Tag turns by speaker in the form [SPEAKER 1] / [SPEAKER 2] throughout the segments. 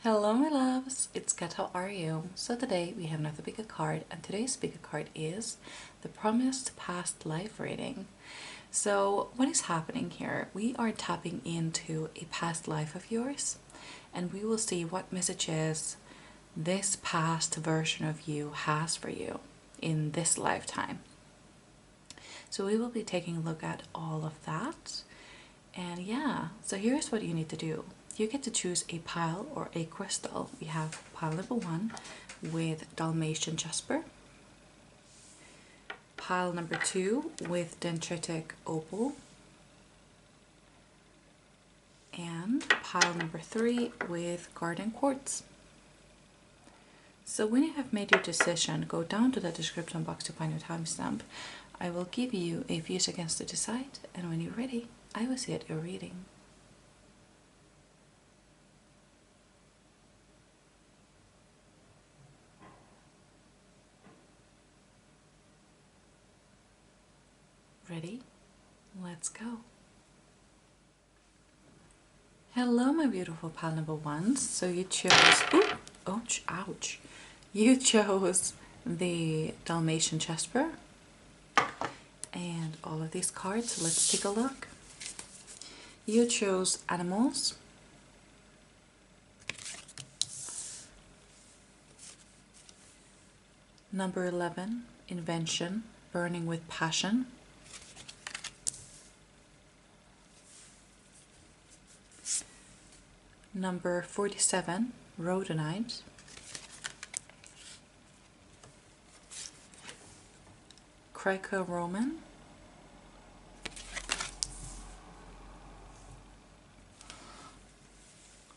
[SPEAKER 1] Hello my loves, it's Kat, how are you? So today we have another bigger card, and today's bigger card is the promised past life reading. So what is happening here? We are tapping into a past life of yours, and we will see what messages this past version of you has for you in this lifetime. So we will be taking a look at all of that. And yeah, so here's what you need to do. You get to choose a pile or a crystal. We have pile number 1 with Dalmatian Jasper, pile number 2 with Dendritic Opal, and pile number 3 with Garden Quartz. So when you have made your decision, go down to the description box to find your timestamp. I will give you a few seconds to decide, and when you're ready, I will see at your reading. Ready? Let's go. Hello my beautiful pile number 1s. So you chose, ouch. You chose the Dalmatian Jasper and all of these cards, so let's take a look. You chose animals, number 11, invention, burning with passion, number 47, rhodonite, Greco-Roman,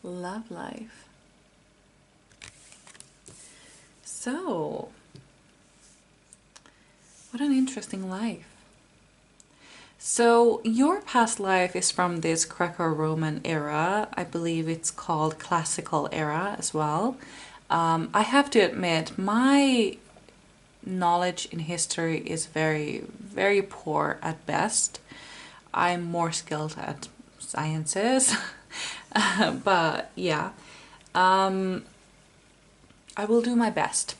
[SPEAKER 1] love life. So, what an interesting life. So your past life is from this Greco-Roman era. I believe it's called classical era as well. I have to admit, my knowledge in history is very, very poor at best. I'm more skilled at sciences. But yeah, I will do my best.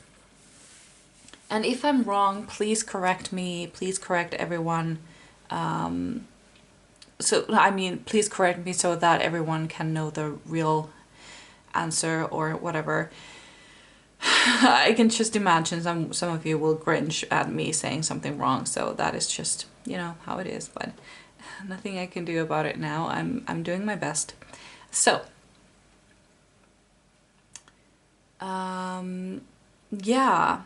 [SPEAKER 1] And if I'm wrong, please correct me. Please correct everyone. Please correct me so that everyone can know the real answer or whatever. I can just imagine some of you will cringe at me saying something wrong, so that is just, you know, how it is, but nothing I can do about it now. I'm doing my best. So, yeah.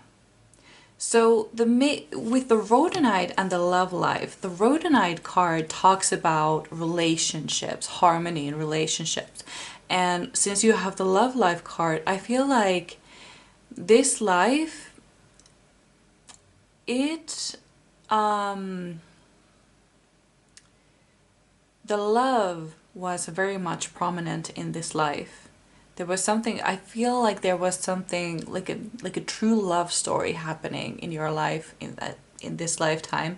[SPEAKER 1] So with the rhodonite and the love life, the rhodonite card talks about relationships, harmony in relationships. And since you have the love life card, I feel like this life, the love was very much prominent in this life. There was something, I feel like there was something like a true love story happening in your life in this lifetime.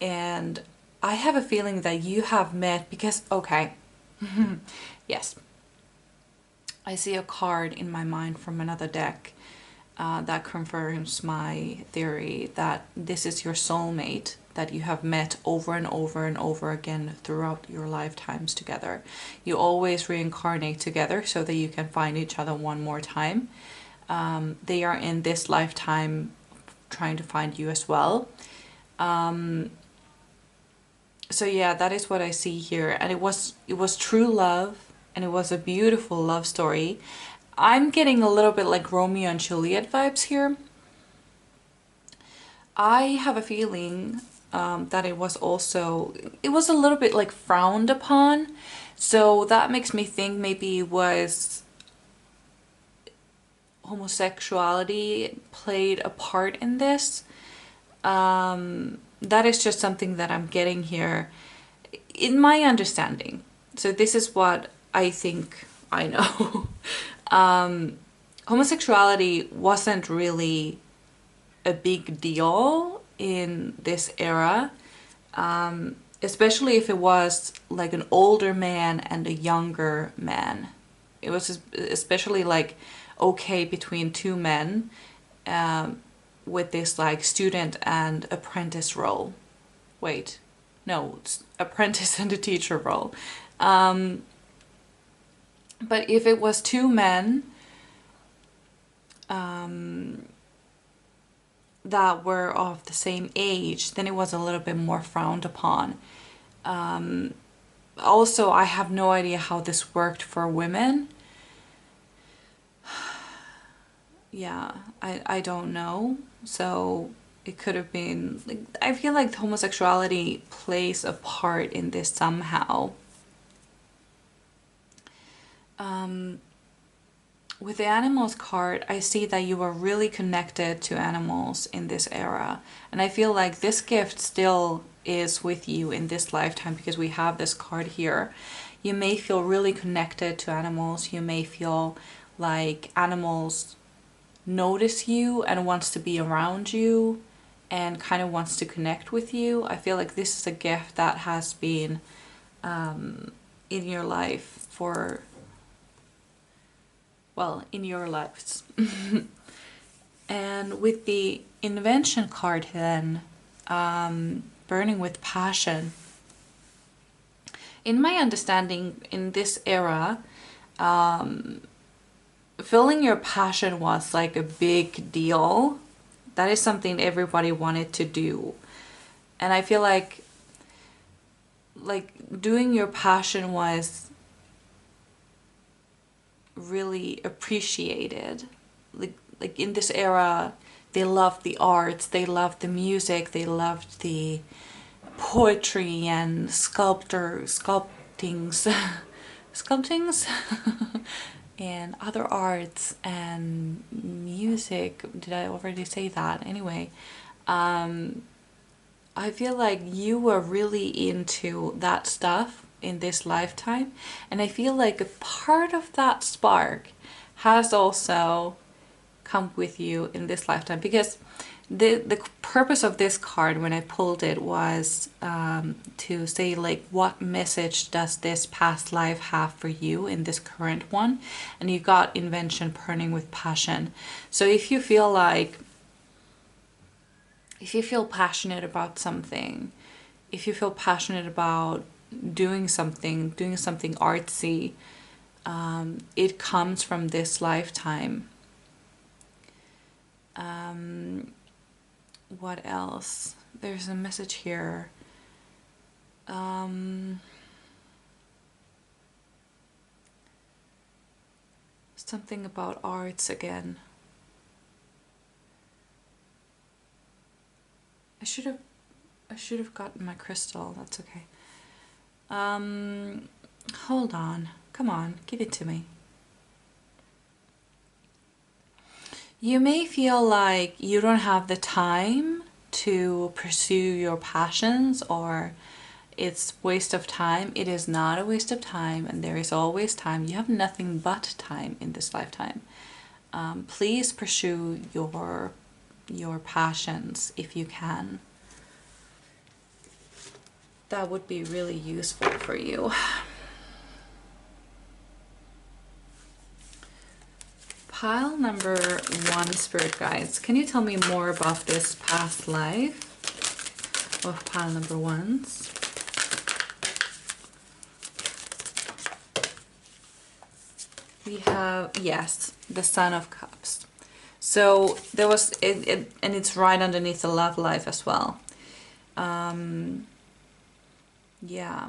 [SPEAKER 1] And I have a feeling that you have met, because, okay, yes, I see a card in my mind from another deck that confirms my theory that this is your soulmate that you have met over and over and over again throughout your lifetimes together. You always reincarnate together so that you can find each other one more time. They are in this lifetime trying to find you as well. So yeah, that is what I see here. And it was true love, and it was a beautiful love story. I'm getting a little bit like Romeo and Juliet vibes here. I have a feeling that it was a little bit like frowned upon. So that makes me think maybe it was homosexuality played a part in this. That is just something that I'm getting here in my understanding. So this is what I think I know. Homosexuality wasn't really a big deal in this era, especially if it was like an older man and a younger man. It was especially like okay between two men, with this like student and apprentice role. Wait, no, it's apprentice and a teacher role. But if it was two men that were of the same age, then it was a little bit more frowned upon. Also, I have no idea how this worked for women. Yeah, I don't know. So it could have been, like, I feel like homosexuality plays a part in this somehow. With the animals card, I see that you are really connected to animals in this era. And I feel like this gift still is with you in this lifetime because we have this card here. You may feel really connected to animals. You may feel like animals notice you and wants to be around you and kind of wants to connect with you. I feel like this is a gift that has been in your life for, well, in your lives. And with the invention card then, burning with passion. In my understanding, in this era, feeling your passion was like a big deal. That is something everybody wanted to do. And I feel like doing your passion was really appreciated. Like in this era, they loved the arts, they loved the music, they loved the poetry and sculptings and other arts and music. Did I already say that? Anyway, I feel like you were really into that stuff in this lifetime, and I feel like a part of that spark has also come with you in this lifetime, because the purpose of this card when I pulled it was to say, like, what message does this past life have for you in this current one? And you got invention burning with passion. So if you feel passionate about something, if you feel passionate about doing something artsy, it comes from this lifetime. What else? There's a message here. Something about arts again. I should have gotten my crystal. That's okay. Hold on. Come on, give it to me. You may feel like you don't have the time to pursue your passions, or it's waste of time. It is not a waste of time, and there is always time. You have nothing but time in this lifetime. Please pursue your passions if you can. That would be really useful for you. Pile number 1, Spirit Guides. Can you tell me more about this past life of pile number 1s? We have, yes, the Son of Cups. So there was, and it's right underneath the love life as well. Yeah.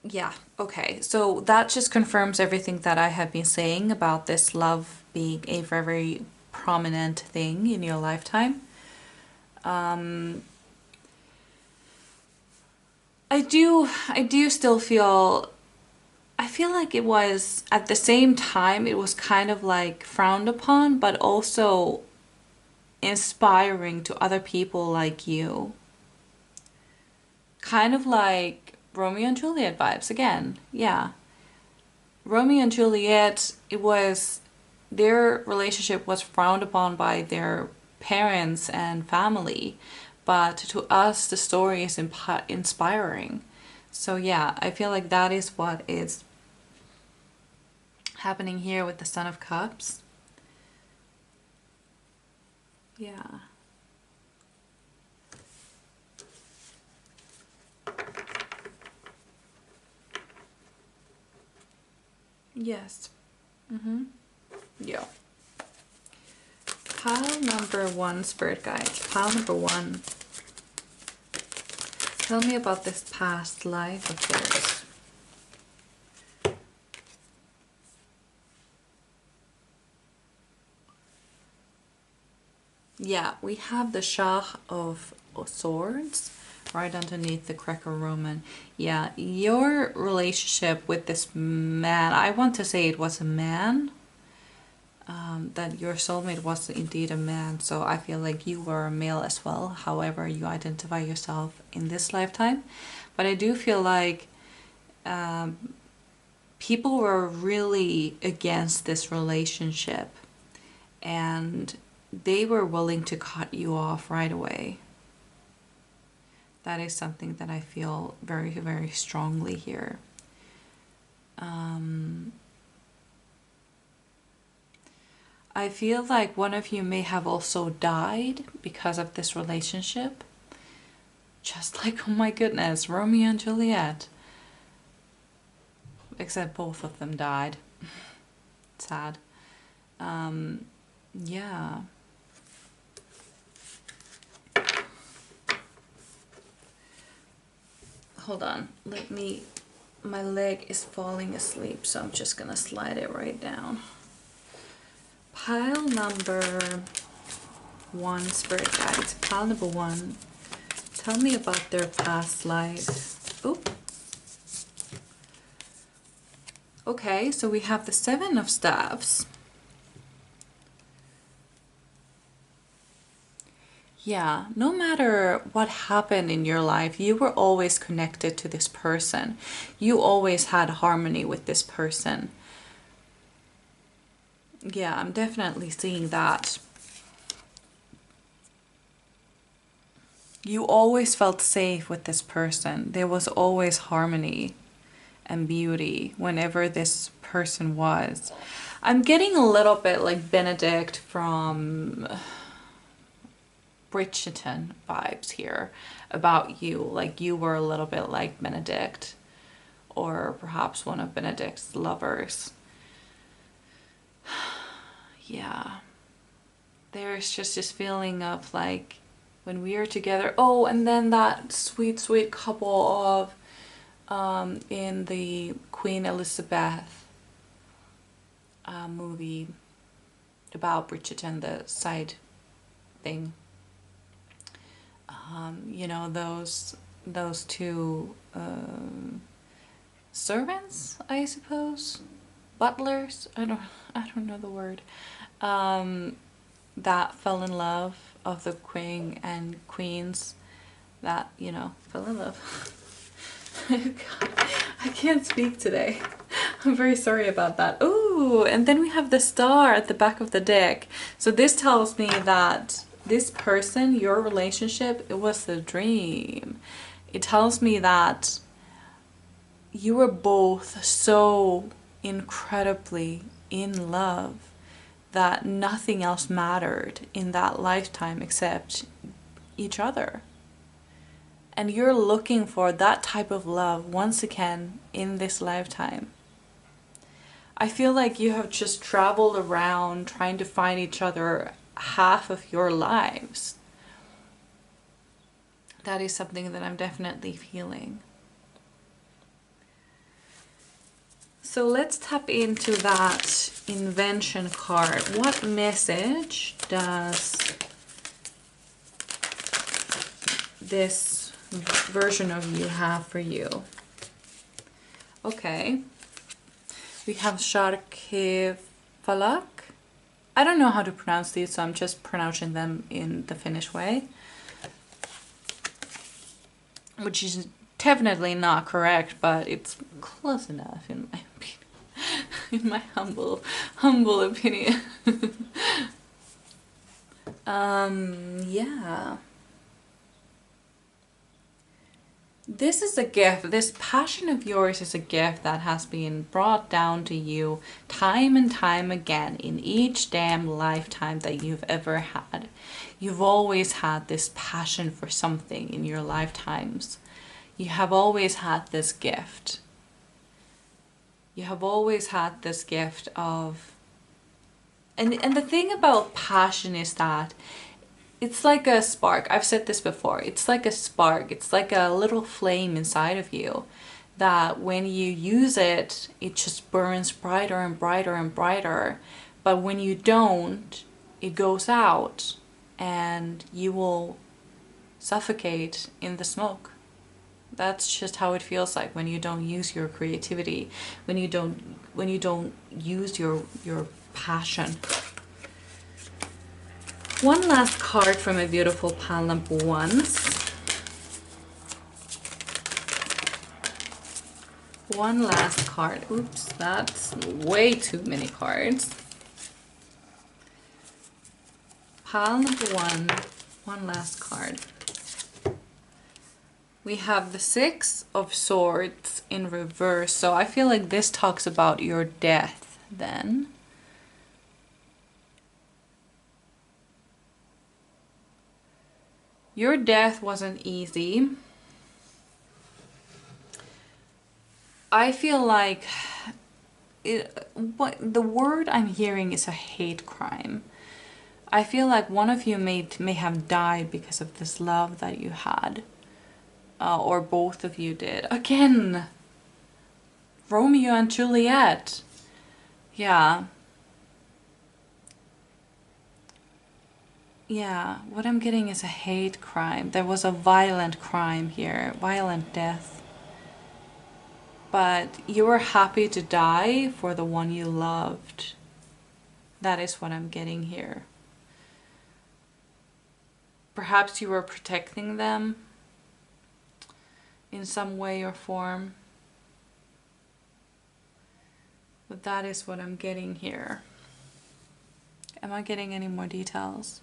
[SPEAKER 1] Yeah, okay. So that just confirms everything that I have been saying about this love being a very, very prominent thing in your lifetime. I do still feel, I feel like it was, at the same time, it was kind of like frowned upon, but also inspiring to other people like you. Kind of like Romeo and Juliet vibes again. Yeah. Romeo and Juliet, their relationship was frowned upon by their parents and family, but to us the story is inspiring. So yeah, I feel like that is what is happening here with the Son of Cups. Yeah. Yes. Yeah. Pile number one, Spirit Guides. Pile number one. Tell me about this past life of theirs. Yeah, we have the Shah of Swords right underneath the Greco-Roman. Yeah, your relationship with this man, I want to say it was a man, that your soulmate was indeed a man, so I feel like you were a male as well, however you identify yourself in this lifetime. But I do feel like people were really against this relationship, and they were willing to cut you off right away. That is something that I feel very, very strongly here. I feel like one of you may have also died because of this relationship. Just like, oh my goodness, Romeo and Juliet. Except both of them died. Sad. Yeah. Hold on, my leg is falling asleep, so I'm just gonna slide it right down. Pile number one, Spirit Guides. Pile number one. Tell me about their past life. Oh. Okay, so we have the Seven of Staves. Yeah, no matter what happened in your life, you were always connected to this person. You always had harmony with this person. Yeah, I'm definitely seeing that. You always felt safe with this person. There was always harmony and beauty whenever this person was. I'm getting a little bit like Benedict from Bridgerton vibes here about you. Like you were a little bit like Benedict, or perhaps one of Benedict's lovers. Yeah. There's just this feeling of like when we are together. Oh, and then that sweet, sweet couple of in the Queen Elizabeth movie about Bridgerton, the side thing. You know, those two servants, I suppose, butlers. I don't know the word. That fell in love of the king and queens. That, you know, fell in love. God, I can't speak today. I'm very sorry about that. Ooh, and then we have the star at the back of the deck. So this tells me that this person, your relationship, it was a dream. It tells me that you were both so incredibly in love that nothing else mattered in that lifetime except each other. And you're looking for that type of love once again in this lifetime. I feel like you have just traveled around trying to find each other half of your lives. That is something that I'm definitely feeling. So let's tap into that invention card. What message does this version of you have for you? Okay. We have Sharke Falak. I don't know how to pronounce these, so I'm just pronouncing them in the Finnish way, which is definitely not correct, but it's close enough in my opinion. In my humble opinion. Yeah. This is a gift. This passion of yours is a gift that has been brought down to you time and time again in each damn lifetime that you've ever had. You've always had this passion for something in your lifetimes. You have always had this gift. You have always had this gift of... And the thing about passion is that it's like a spark. I've said this before. It's like a spark. It's like a little flame inside of you that when you use it, it just burns brighter and brighter and brighter. But when you don't, it goes out and you will suffocate in the smoke. That's just how it feels like when you don't use your creativity, when you don't use your passion. One last card from a beautiful pile number 1s. One last card. Oops, that's way too many cards. Pile number 1, one last card. We have the 6 of Swords in reverse. So I feel like this talks about your death then. Your death wasn't easy. I feel like the word I'm hearing is a hate crime. I feel like one of you may have died because of this love that you had. Or both of you did. Again! Romeo and Juliet. Yeah. Yeah, what I'm getting is a hate crime. There was a violent crime here, violent death. But you were happy to die for the one you loved. That is what I'm getting here. Perhaps you were protecting them in some way or form. But that is what I'm getting here. Am I getting any more details?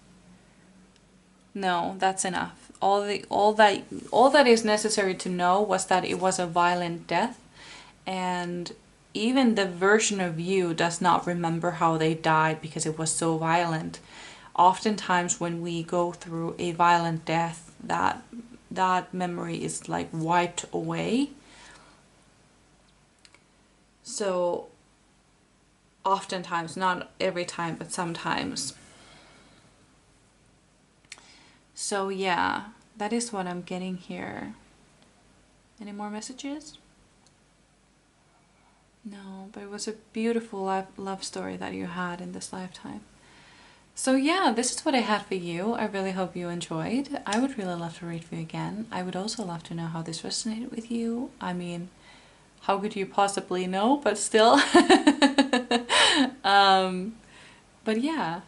[SPEAKER 1] No, that's enough. All that is necessary to know was that it was a violent death, and even the version of you does not remember how they died because it was so violent. Oftentimes when we go through a violent death, that memory is like wiped away. So oftentimes, not every time, but sometimes. So yeah, that is what I'm getting here. Any more messages? No, but it was a beautiful love story that you had in this lifetime. So yeah, this is what I had for you. I really hope you enjoyed. I would really love to read for you again. I would also love to know how this resonated with you. I mean, how could you possibly know, but still. But yeah,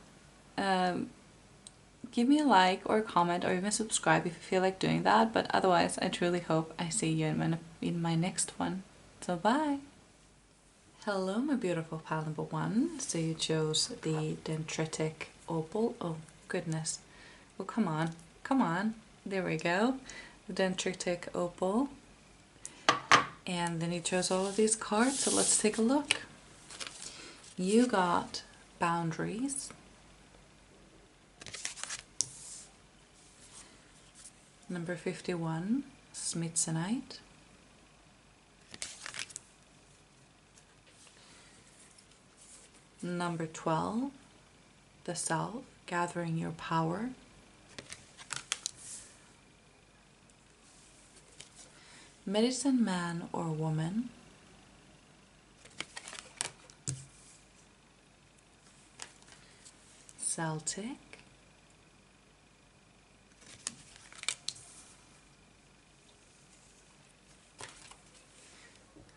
[SPEAKER 1] give me a like or a comment or even subscribe if you feel like doing that. But otherwise, I truly hope I see you in my next one. So bye! Hello, my beautiful pal number 1. So you chose the dendritic opal. Oh, goodness. Oh, come on. Come on. There we go. The dendritic opal. And then you chose all of these cards. So let's take a look. You got boundaries. Number 51, Smithsonite. Number 12, the Self, gathering your power. Medicine man or woman. Celtic.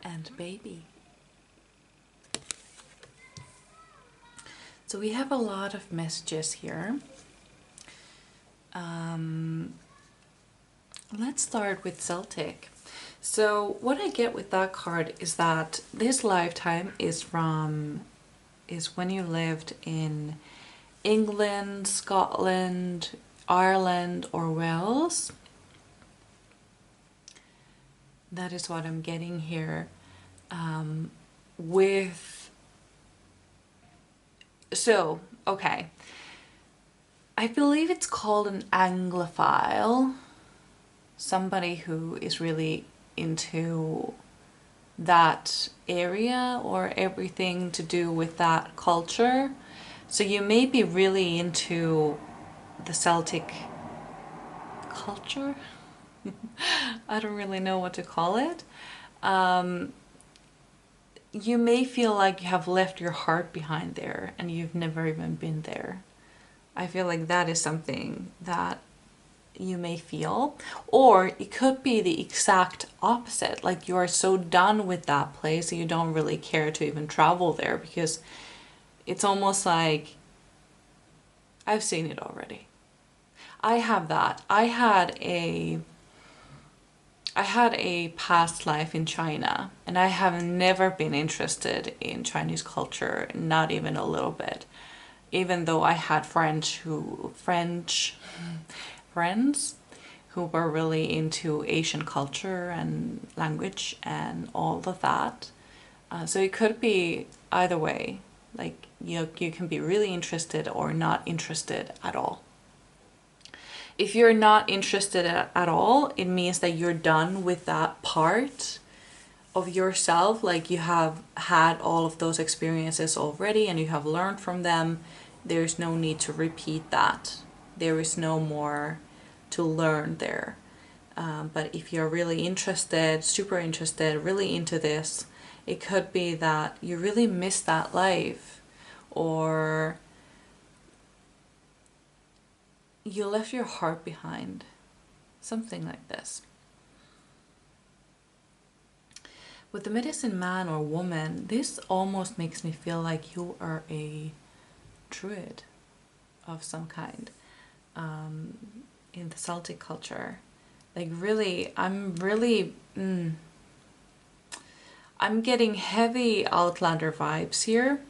[SPEAKER 1] And baby. So we have a lot of messages here. Let's start with Celtic. So what I get with that card is that this lifetime is when you lived in England, Scotland, Ireland or Wales. That is what I'm getting here. With, so, okay. I believe it's called an Anglophile. Somebody who is really into that area or everything to do with that culture. So you may be really into the Celtic culture. I don't really know what to call it. You may feel like you have left your heart behind there and you've never even been there. I feel like that is something that you may feel. Or it could be the exact opposite. Like you are so done with that place that you don't really care to even travel there, because it's almost like I've seen it already. I have that. I had a past life in China, and I have never been interested in Chinese culture, not even a little bit. Even though I had French friends who were really into Asian culture and language and all of that. So it could be either way. Like you can be really interested or not interested at all. If you're not interested at all, it means that you're done with that part of yourself. Like you have had all of those experiences already and you have learned from them. There's no need to repeat that. There is no more to learn there. But if you're really interested, super interested, really into this, it could be that you really miss that life, or you left your heart behind. Something like this. With the medicine man or woman, this almost makes me feel like you are a druid of some kind in the Celtic culture. Like really, I'm getting heavy Outlander vibes here.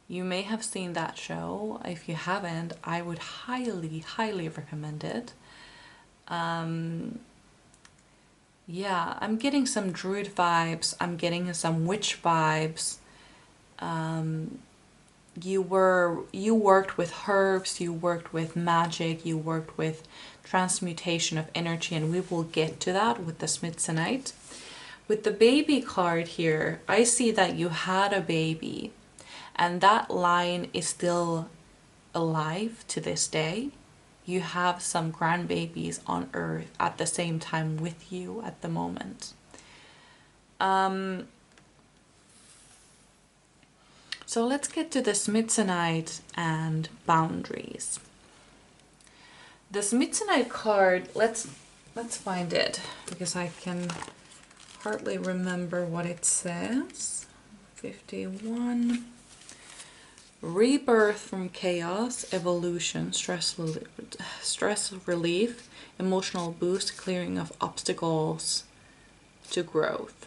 [SPEAKER 1] You may have seen that show. If you haven't, I would highly recommend it. Yeah, I'm getting some druid vibes. I'm getting some witch vibes. You worked with herbs, you worked with magic, you worked with transmutation of energy, and we will get to that with the Smithsonite. With the baby card here, I see that you had a baby, and that line is still alive to this day. You have some grandbabies on Earth at the same time with you at the moment. So let's get to the Smithsonite and boundaries. The Smithsonite card, let's find it, because I can hardly remember what it says. 51. Rebirth from chaos, evolution, stress relief, emotional boost, clearing of obstacles to growth.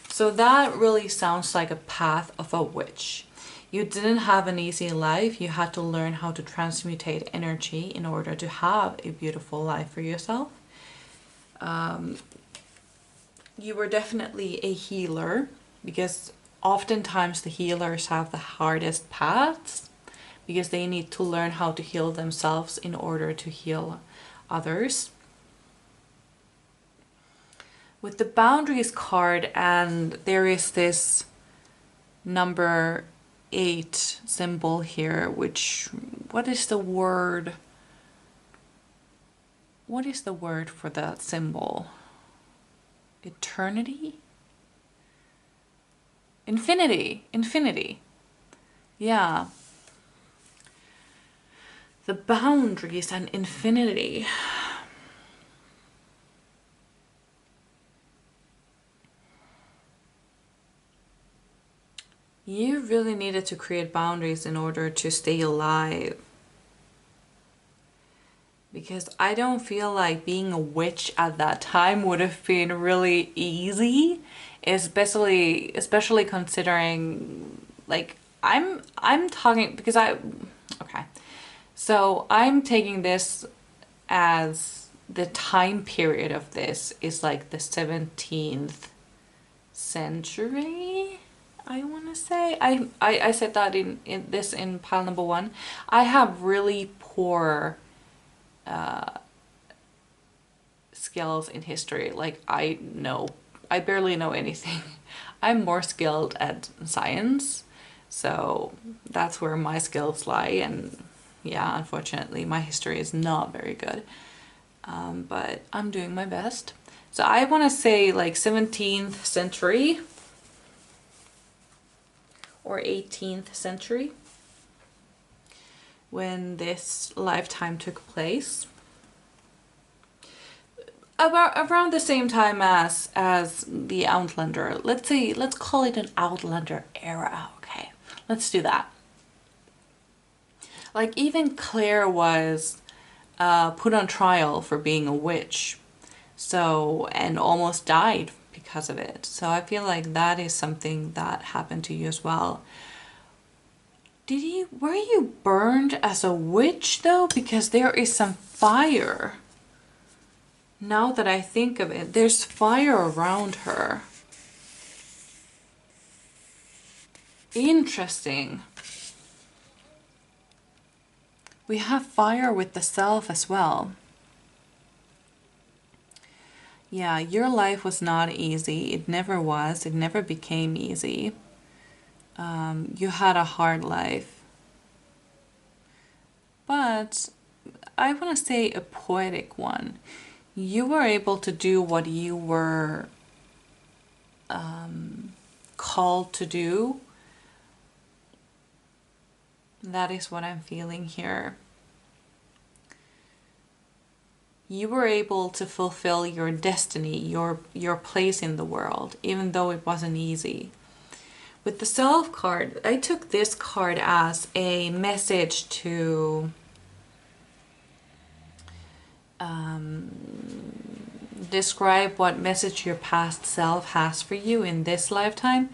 [SPEAKER 1] So that really sounds like a path of a witch. You didn't have an easy life. You had to learn how to transmutate energy in order to have a beautiful life for yourself. You were definitely a healer, because oftentimes the healers have the hardest paths, because they need to learn how to heal themselves in order to heal others. With the boundaries card, and there is this number 8 symbol here, which, what is the word for that symbol? Eternity? Infinity. Yeah. The boundaries and infinity. You really needed to create boundaries in order to stay alive. Because I don't feel like being a witch at that time would have been really easy, especially considering, like, I'm talking, because okay. So I'm taking this as the time period of this is like the 17th century, I want to say. I said that in pile number 1. I have really poor skills in history. Like, I barely know anything. I'm more skilled at science, so that's where my skills lie. And yeah, unfortunately my history is not very good, but I'm doing my best. So I want to say like 17th century or 18th century when this lifetime took place. Around the same time as the Outlander. Let's call it an Outlander era, okay? Let's do that. Like, even Claire was put on trial for being a witch, so, and almost died because of it. So I feel like that is something that happened to you as well. Were you burned as a witch though? Because there is some fire. Now that I think of it, there's fire around her. Interesting. We have fire with the self as well. Yeah, your life was not easy. It never was. It never became easy. You had a hard life. But I want to say a poetic one. You were able to do what you were called to do. That is what I'm feeling here. You were able to fulfill your destiny, your place in the world, even though it wasn't easy. With the Self card, I took this card as a message to describe what message your past self has for you in this lifetime.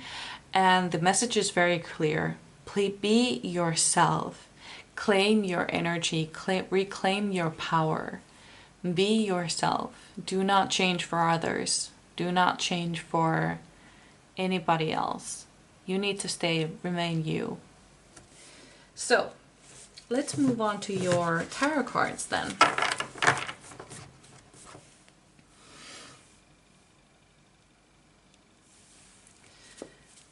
[SPEAKER 1] And the message is very clear. Be yourself. Claim your energy. Reclaim your power. Be yourself. Do not change for others. Do not change for anybody else. You need to remain you. So, let's move on to your tarot cards then.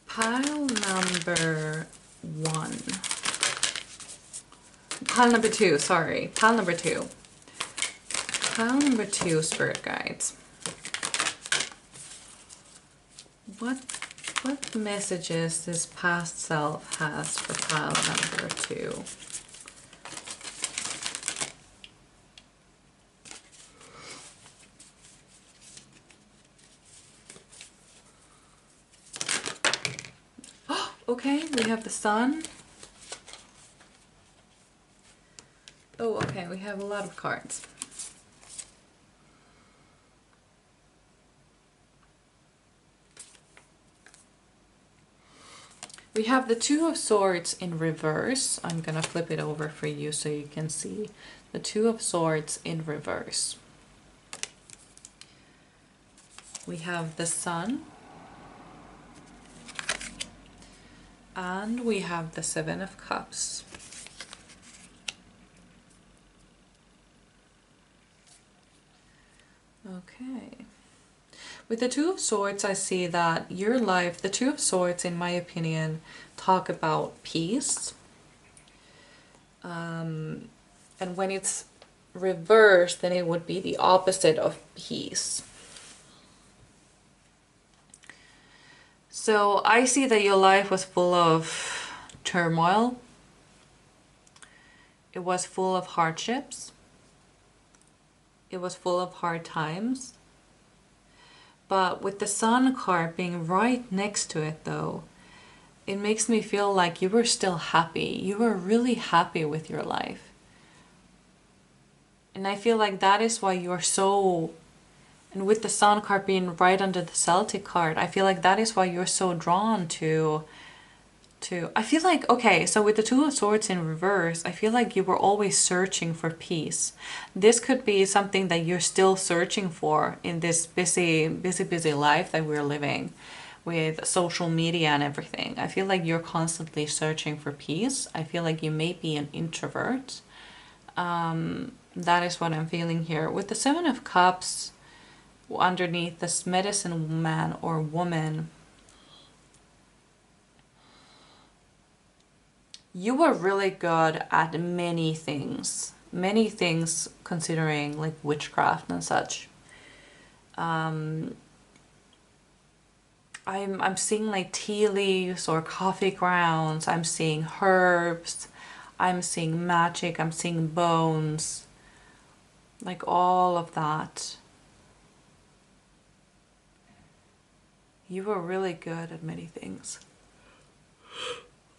[SPEAKER 1] Pile number 1. Pile number 2, sorry. Pile number 2. Pile number 2, Spirit Guides. What messages this past self has for pile number 2? Okay, we have the Sun. Oh, okay, we have a lot of cards. We have the Two of Swords in reverse. I'm gonna flip it over for you so you can see the Two of Swords in reverse. We have the Sun. And we have the Seven of Cups. Okay. With the Two of Swords, I see that your life, the Two of Swords, in my opinion, talk about peace. And when it's reversed, then it would be the opposite of peace. So I see that your life was full of turmoil. It was full of hardships. It was full of hard times. But with the Sun card being right next to it though, it makes me feel like you were still happy. You were really happy with your life. And I feel like that is why you're so... And with the Sun card being right under the Celtic card, I feel like that is why you're so drawn to too. I feel like, okay, so with the Two of Swords in reverse, I feel like you were always searching for peace. This could be something that you're still searching for in this busy life that we're living with social media and everything. I feel like you're constantly searching for peace. I feel like you may be an introvert. That is what I'm feeling here. With the Seven of Cups underneath this medicine man or woman, you were really good at many things considering like witchcraft and such. I'm seeing like tea leaves or coffee grounds. I'm seeing herbs. I'm seeing magic. I'm seeing bones. Like all of that. You were really good at many things.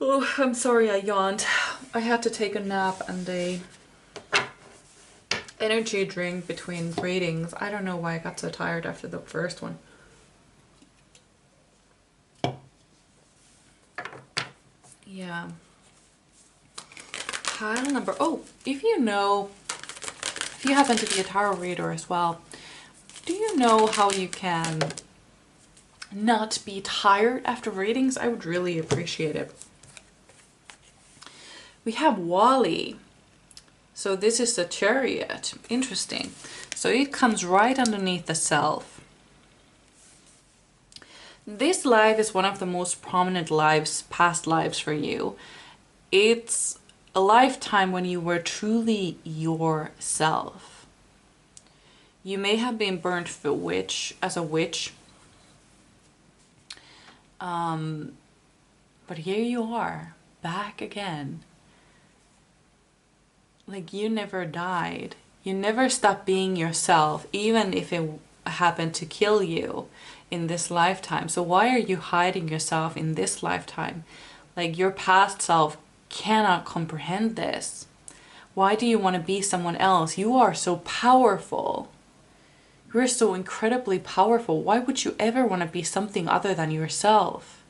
[SPEAKER 1] Oh, I'm sorry I yawned. I had to take a nap and a energy drink between readings. I don't know why I got so tired after the first one. Yeah. Pile number, oh, if you happen to be a tarot reader as well, do you know how you can not be tired after readings? I would really appreciate it. We have Wally. So this is the Chariot. Interesting. So it comes right underneath the Self. This life is one of the most prominent lives, past lives for you. It's a lifetime when you were truly yourself. You may have been burnt for as a witch. But here you are, back again. Like you never died. You never stopped being yourself, even if it happened to kill you in this lifetime. So why are you hiding yourself in this lifetime? Like your past self cannot comprehend this. Why do you want to be someone else? You are so powerful. You're so incredibly powerful. Why would you ever want to be something other than yourself?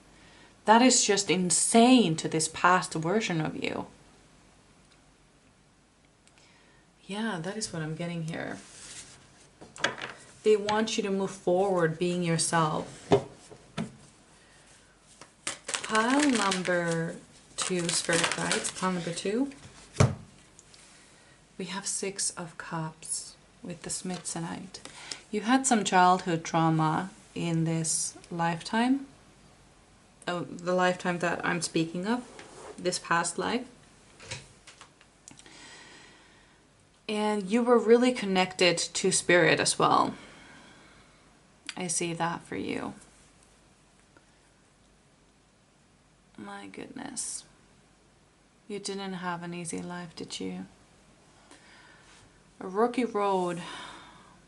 [SPEAKER 1] That is just insane to this past version of you. Yeah, that is what I'm getting here. They want you to move forward being yourself. Pile number 2, Spirit Guides. Pile number 2. We have 6 of Cups with the Smithsonite. You had some childhood trauma in this lifetime. Oh, the lifetime that I'm speaking of. This past life. And you were really connected to spirit as well. I see that for you. My goodness. You didn't have an easy life, did you? A rocky road,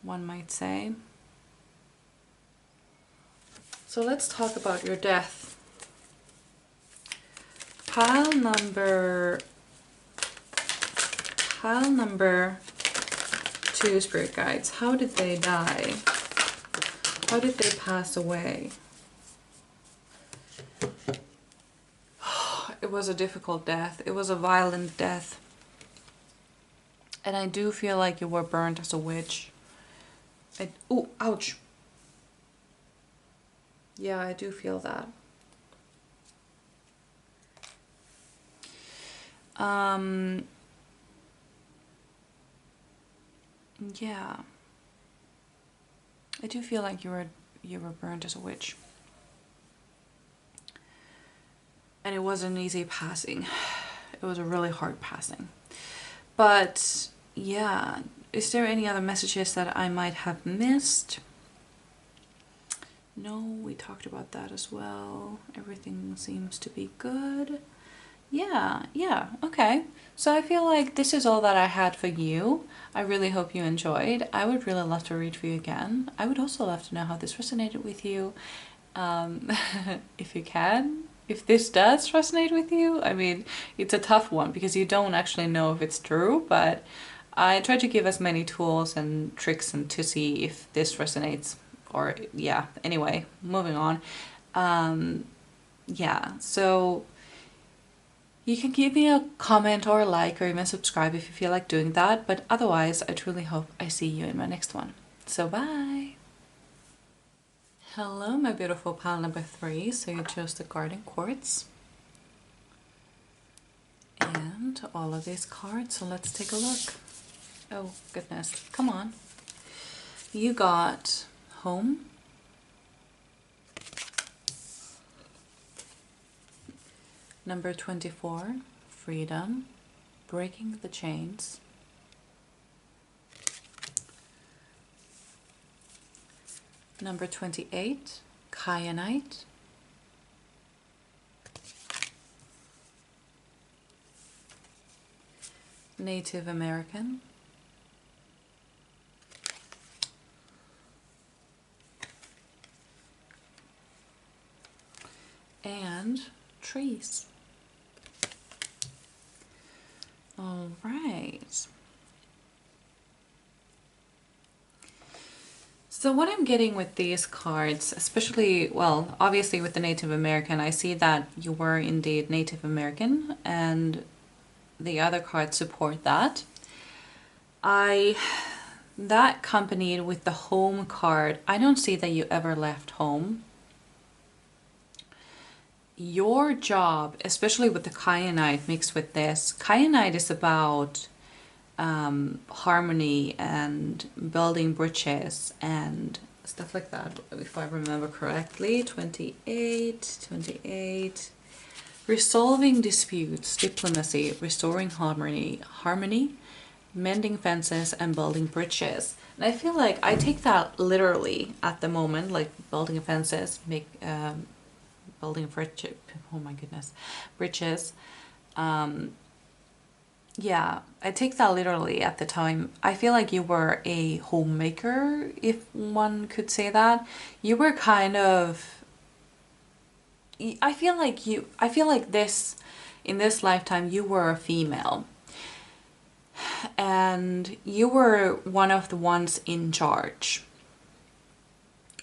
[SPEAKER 1] one might say. So let's talk about your death. Pile number 2, Spirit Guides. How did they die? How did they pass away? It was a difficult death. It was a violent death. And I do feel like you were burnt as a witch. Oh, ouch. Yeah, I do feel that. Yeah. I do feel like you were burned as a witch. And it wasn't easy passing. It was a really hard passing. But yeah, is there any other messages that I might have missed? No, we talked about that as well. Everything seems to be good. Yeah, okay. So I feel like this is all that I had for you. I really hope you enjoyed. I would really love to read for you again. I would also love to know how this resonated with you. If you can. If this does resonate with you, I mean, it's a tough one because you don't actually know if it's true, but I try to give as many tools and tricks and to see if this resonates or yeah, anyway, moving on. Yeah, so You can give me a comment or a like or even subscribe if you feel like doing that. But otherwise, I truly hope I see you in my next one. So bye! Hello, my beautiful pile number 3. So you chose the Garden Quartz. And all of these cards. So let's take a look. Oh, goodness. Come on. You got Home. Number 24, Freedom, Breaking the Chains. Number 28, Kyanite. Native American. And Trees. All right. So what I'm getting with these cards, especially, well, obviously with the Native American, I see that you were indeed Native American and the other cards support that. That accompanied with the Home card, I don't see that you ever left home. Your job, especially with the kyanite mixed with this, kyanite is about harmony and building bridges and stuff like that, if I remember correctly. 28, resolving disputes, diplomacy, restoring harmony, mending fences and building bridges. And I feel like I take that literally at the moment, like building fences, building a bridge, oh my goodness, bridges. Yeah, I take that literally at the time. I feel like you were a homemaker, if one could say that. You were kind of, I feel like this, in this lifetime, you were a female. And you were one of the ones in charge.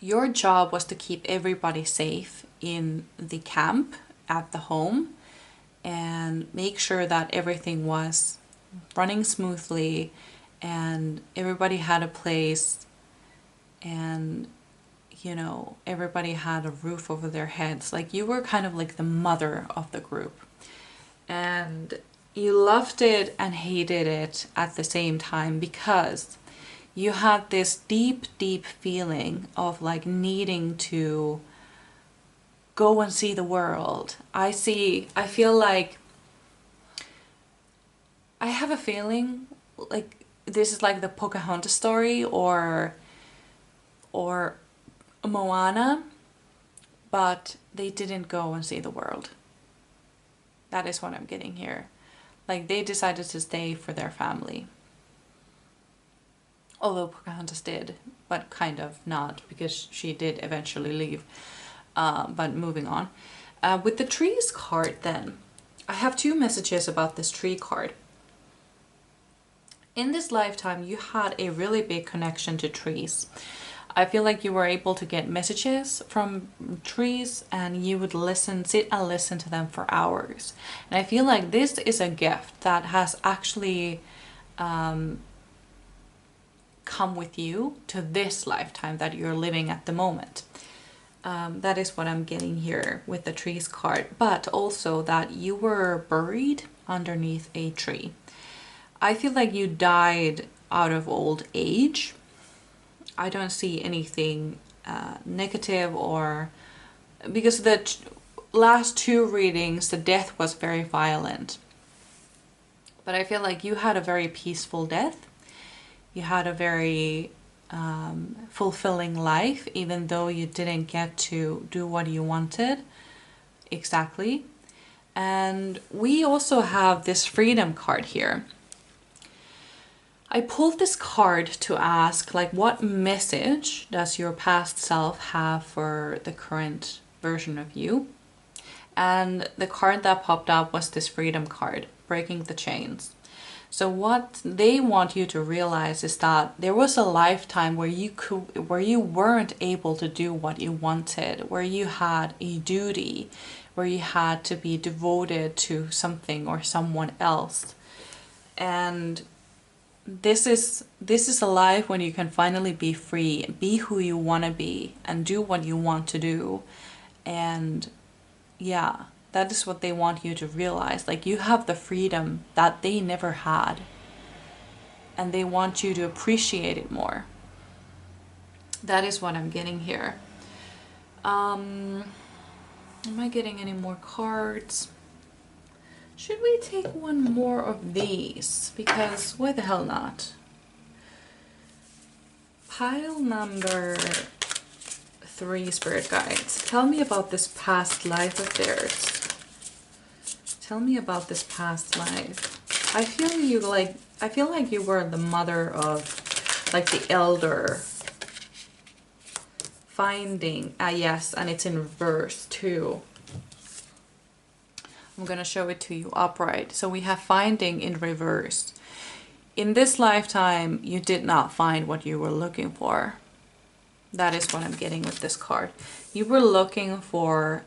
[SPEAKER 1] Your job was to keep everybody safe in the camp at the home and make sure that everything was running smoothly and everybody had a place and, you know, everybody had a roof over their heads. Like, you were kind of like the mother of the group. And you loved it and hated it at the same time because you had this deep, deep feeling of like needing to go and see the world. I feel like, I have a feeling like this is like the Pocahontas story or Moana, but they didn't go and see the world. That is what I'm getting here. Like, they decided to stay for their family. Although Pocahontas did, but kind of not, because she did eventually leave. But moving on. With the Trees card then, I have 2 messages about this Tree card. In this lifetime, you had a really big connection to trees. I feel like you were able to get messages from trees and you would sit and listen to them for hours. And I feel like this is a gift that has actually come with you to this lifetime that you're living at the moment. That is what I'm getting here with the Trees card, but also that you were buried underneath a tree. I feel like you died out of old age. I don't see anything negative, or because the last 2 readings, the death was very violent. But I feel like you had a very peaceful death. You had a very fulfilling life, even though you didn't get to do what you wanted exactly. And we also have this Freedom card here. I pulled this card to ask, like, what message does your past self have for the current version of you? And the card that popped up was this Freedom card, Breaking the Chains. So what they want you to realize is that there was a lifetime where you weren't able to do what you wanted, where you had a duty, where you had to be devoted to something or someone else. And this is a life when you can finally be free, be who you want to be, and do what you want to do. And yeah, that is what they want you to realize. Like, you have the freedom that they never had, and they want you to appreciate it more. That is what I'm getting here. Am I getting any more cards? Should we take one more of these? Because why the hell not? Pile number 3, Spirit Guides. Tell me about this past life of theirs. Tell me about this past life. I feel like you were the mother of, like, the elder. Finding, yes, and it's in reverse too. I'm gonna show it to you upright. So we have finding in reverse. In this lifetime, you did not find what you were looking for. That is what I'm getting with this card. You were looking for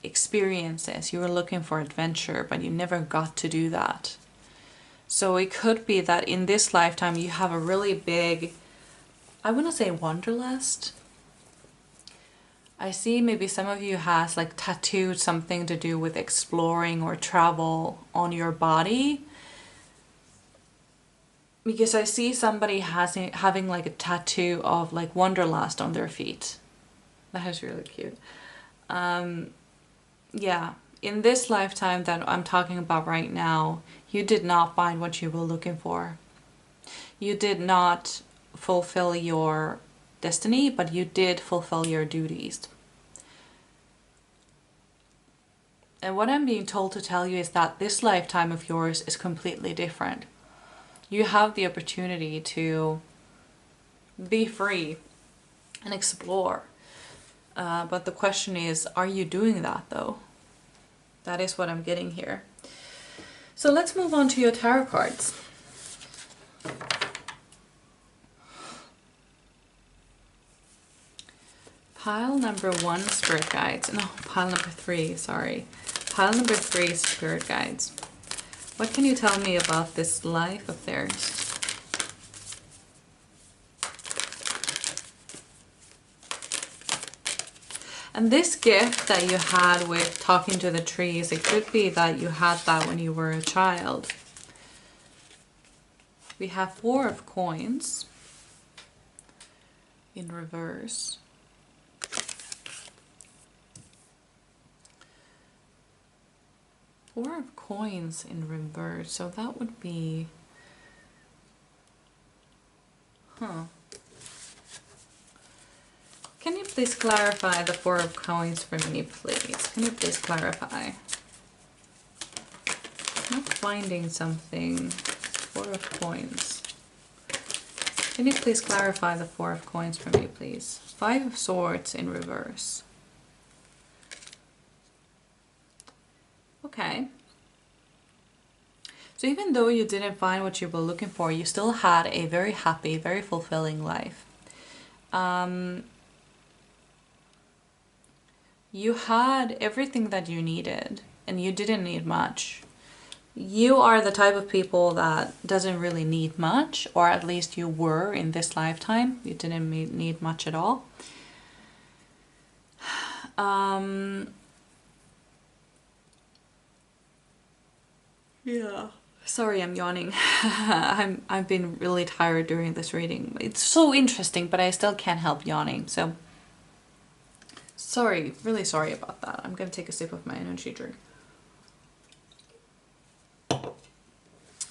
[SPEAKER 1] experiences, you were looking for adventure, but you never got to do that. So it could be that in this lifetime you have a really big, I wouldn't say wanderlust. I see maybe some of you has like tattooed something to do with exploring or travel on your body. Because I see somebody having like a tattoo of like wanderlust on their feet. That is really cute. Yeah, in this lifetime that I'm talking about right now, you did not find what you were looking for. You did not fulfill your destiny, but you did fulfill your duties. And what I'm being told to tell you is that this lifetime of yours is completely different. You have the opportunity to be free and explore. But the question is, are you doing that though? That is what I'm getting here. So let's move on to your tarot cards. Pile number 1, Spirit Guides. No, pile number 3, sorry. Pile number 3, Spirit Guides. What can you tell me about this life of theirs? And this gift that you had with talking to the trees, it could be that you had that when you were a child. We have 4 of coins in reverse. Four of coins in reverse, so that would be, Can you please clarify the 4 of coins for me, please? Can you please clarify? I'm not finding something. 4 of coins. Can you please clarify the 4 of coins for me, please? 5 of swords in reverse. Okay. So even though you didn't find what you were looking for, you still had a very happy, very fulfilling life. You had everything that you needed, and you didn't need much. You are the type of people that doesn't really need much, or at least you were in this lifetime. You didn't need much at all. Yeah. Sorry, I'm yawning. I've been really tired during this reading. It's so interesting, but I still can't help yawning. So sorry, really sorry about that. I'm gonna take a sip of my energy drink.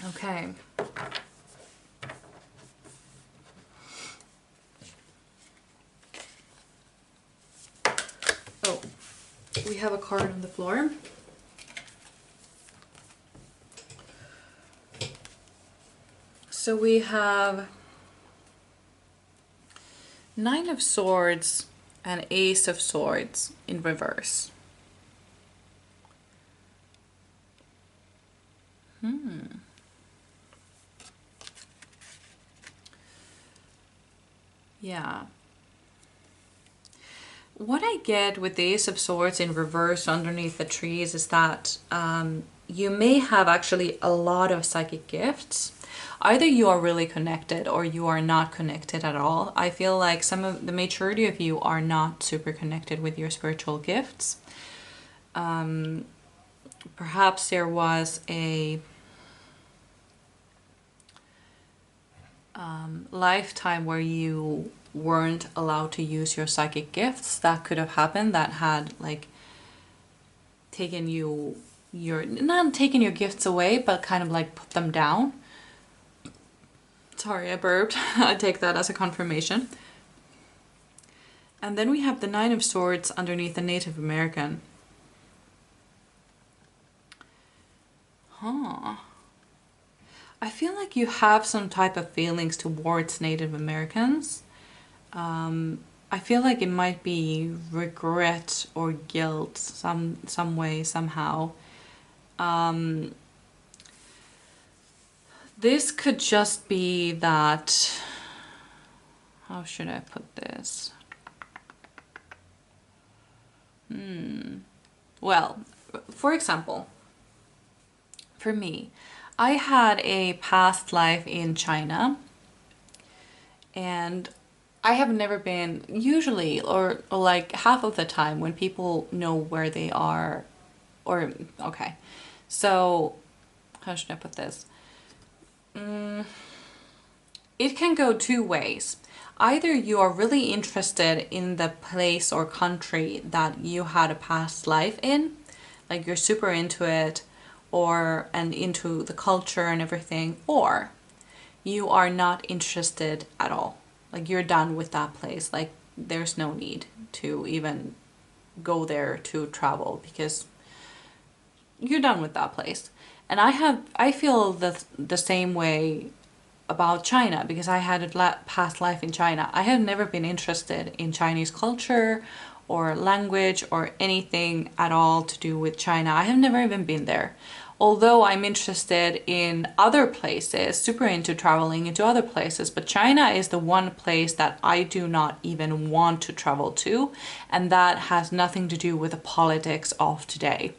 [SPEAKER 1] Okay. Oh, we have a card on the floor. So we have 9 of Swords and Ace of Swords in reverse. Yeah. What I get with the Ace of Swords in reverse underneath the trees is that you may have actually a lot of psychic gifts. Either you are really connected or you are not connected at all. I feel like some of the majority of you are not super connected with your spiritual gifts. Perhaps there was a lifetime where you weren't allowed to use your psychic gifts. That could have happened. That had like taken you not taken your gifts away, but kind of like put them down. Sorry, I burped. I take that as a confirmation. And then we have the Nine of Swords underneath the Native American. Huh. I feel like you have some type of feelings towards Native Americans. I feel like it might be regret or guilt some way, somehow. This could just be that, how should I put this? Well, for example, for me, I had a past life in China, and I have never been, usually, or like half of the time when people know where they are, or, okay, so how should I put this? It can go two ways. Either you are really interested in the place or country that you had a past life in, like you're super into it, and into the culture and everything, or you are not interested at all. Like you're done with that place. Like there's no need to even go there to travel because you're done with that place. And I feel the same way about China, because I had a past life in China. I have never been interested in Chinese culture or language or anything at all to do with China. I have never even been there. Although I'm interested in other places, super into traveling into other places, but China is the one place that I do not even want to travel to, and that has nothing to do with the politics of today.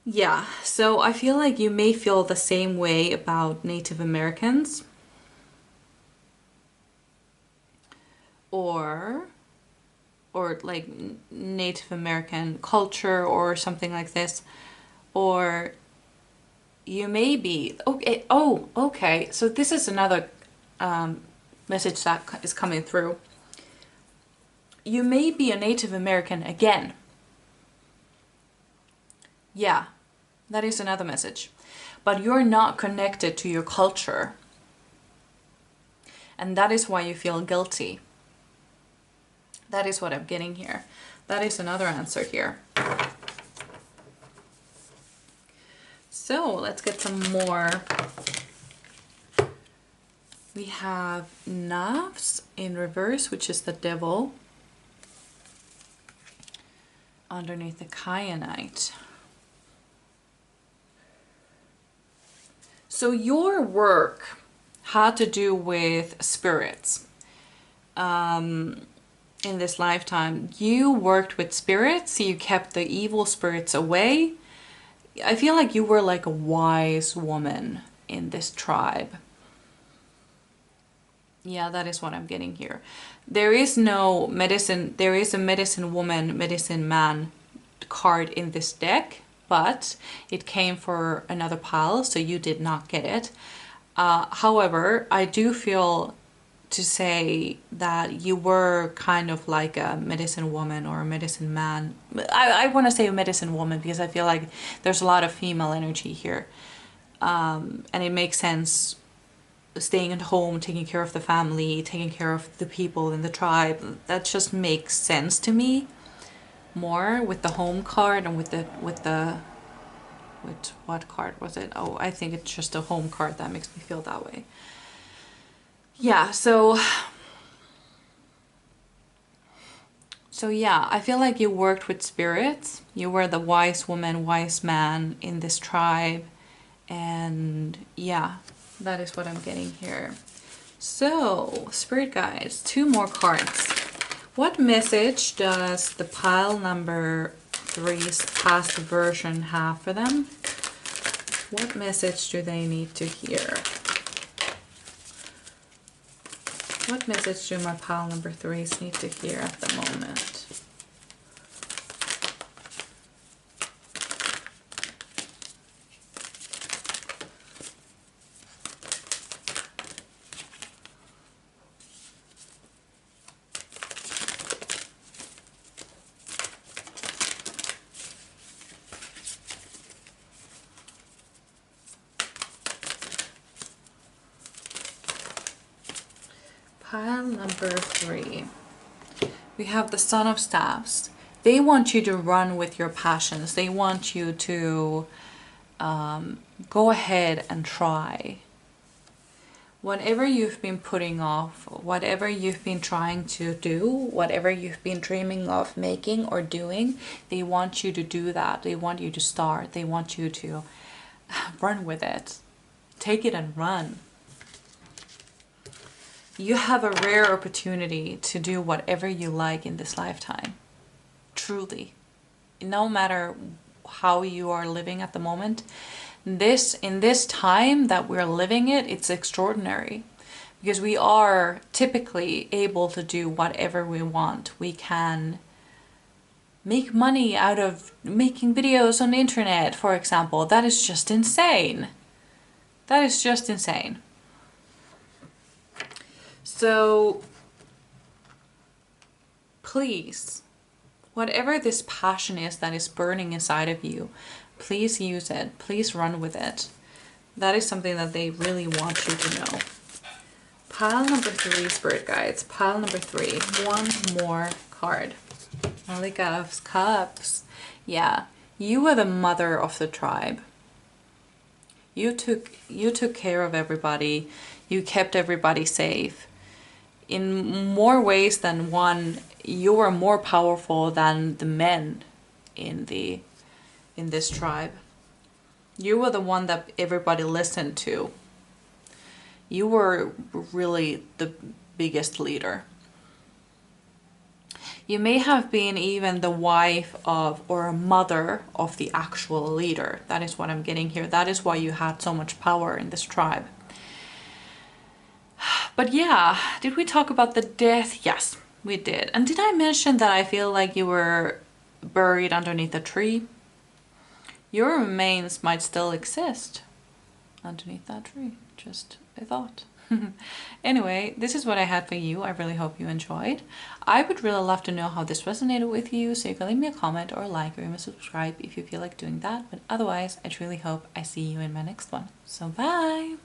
[SPEAKER 1] Yeah, so I feel like you may feel the same way about Native Americans. Or like Native American culture or something like this. Or you may be, okay, oh, okay, so this is another message that is coming through. You may be a Native American again. Yeah, that is another message. But you're not connected to your culture. And that is why you feel guilty. That is what I'm getting here. That is another answer here. So let's get some more. We have Nafs in reverse, which is the devil, underneath the kyanite. So your work had to do with spirits. In this lifetime, you worked with spirits, you kept the evil spirits away. I feel like you were like a wise woman in this tribe. Yeah, that is what I'm getting here. There is no medicine, there is a medicine woman, medicine man card in this deck, but it came for another pile, so you did not get it. However, I do feel to say that you were kind of like a medicine woman or a medicine man. I want to say a medicine woman because I feel like there's a lot of female energy here. And it makes sense staying at home, taking care of the family, taking care of the people in the tribe. That just makes sense to me more with the home card and with what card was it? Oh, I think it's just a home card that makes me feel that way. Yeah, so yeah, I feel like you worked with spirits. You were the wise woman, wise man in this tribe. And yeah, That is what I'm getting here. So, Spirit Guides, 2 more cards. What message does the pile number 3's past version have for them? What message do they need to hear? What message do my pile number 3's need to hear at the moment? Pile number 3. We have the Son of Staffs. They want you to run with your passions. They want you to go ahead and try. Whatever you've been putting off, whatever you've been trying to do, whatever you've been dreaming of making or doing, they want you to do that. They want you to start. They want you to run with it. Take it and run. You have a rare opportunity to do whatever you like in this lifetime. Truly. No matter how you are living at the moment, in this time that we're living it's extraordinary. Because we are typically able to do whatever we want. We can make money out of making videos on the internet, for example. That is just insane. That is just insane. So, please, whatever this passion is that is burning inside of you, please use it. Please run with it. That is something that they really want you to know. Pile number 3, Spirit Guides. Pile number 3. 1 more card. Malika of Cups. Yeah, you were the mother of the tribe. You took care of everybody. You kept everybody safe. In more ways than one, you were more powerful than the men in this tribe. You were the one that everybody listened to. You were really the biggest leader. You may have been even the wife of or a mother of the actual leader. That is what I'm getting here. That is why you had so much power in this tribe. But yeah, did we talk about the death? Yes, we did. And did I mention that I feel like you were buried underneath a tree? Your remains might still exist underneath that tree. Just a thought. Anyway, this is what I had for you. I really hope you enjoyed. I would really love to know how this resonated with you. So you can leave me a comment or a like or even subscribe if you feel like doing that. But otherwise, I truly hope I see you in my next one. So bye!